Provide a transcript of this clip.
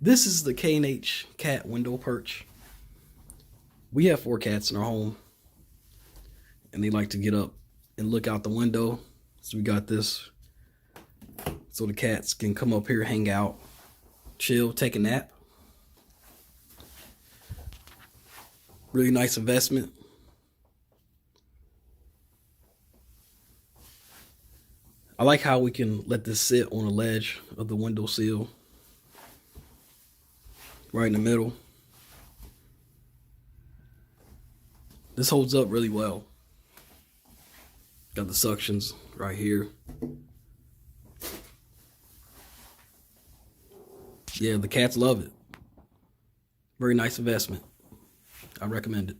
This is the K&H cat window perch. We have 4 cats in our home, and they like to get up and look out the window. So we got this so the cats can come up here, hang out, chill, take a nap. Really nice investment. I like how we can let this sit on a ledge of the window sill, right in the middle. This holds up really well. Got the suctions right here. Yeah, the cats love it. Very nice investment. I recommend it.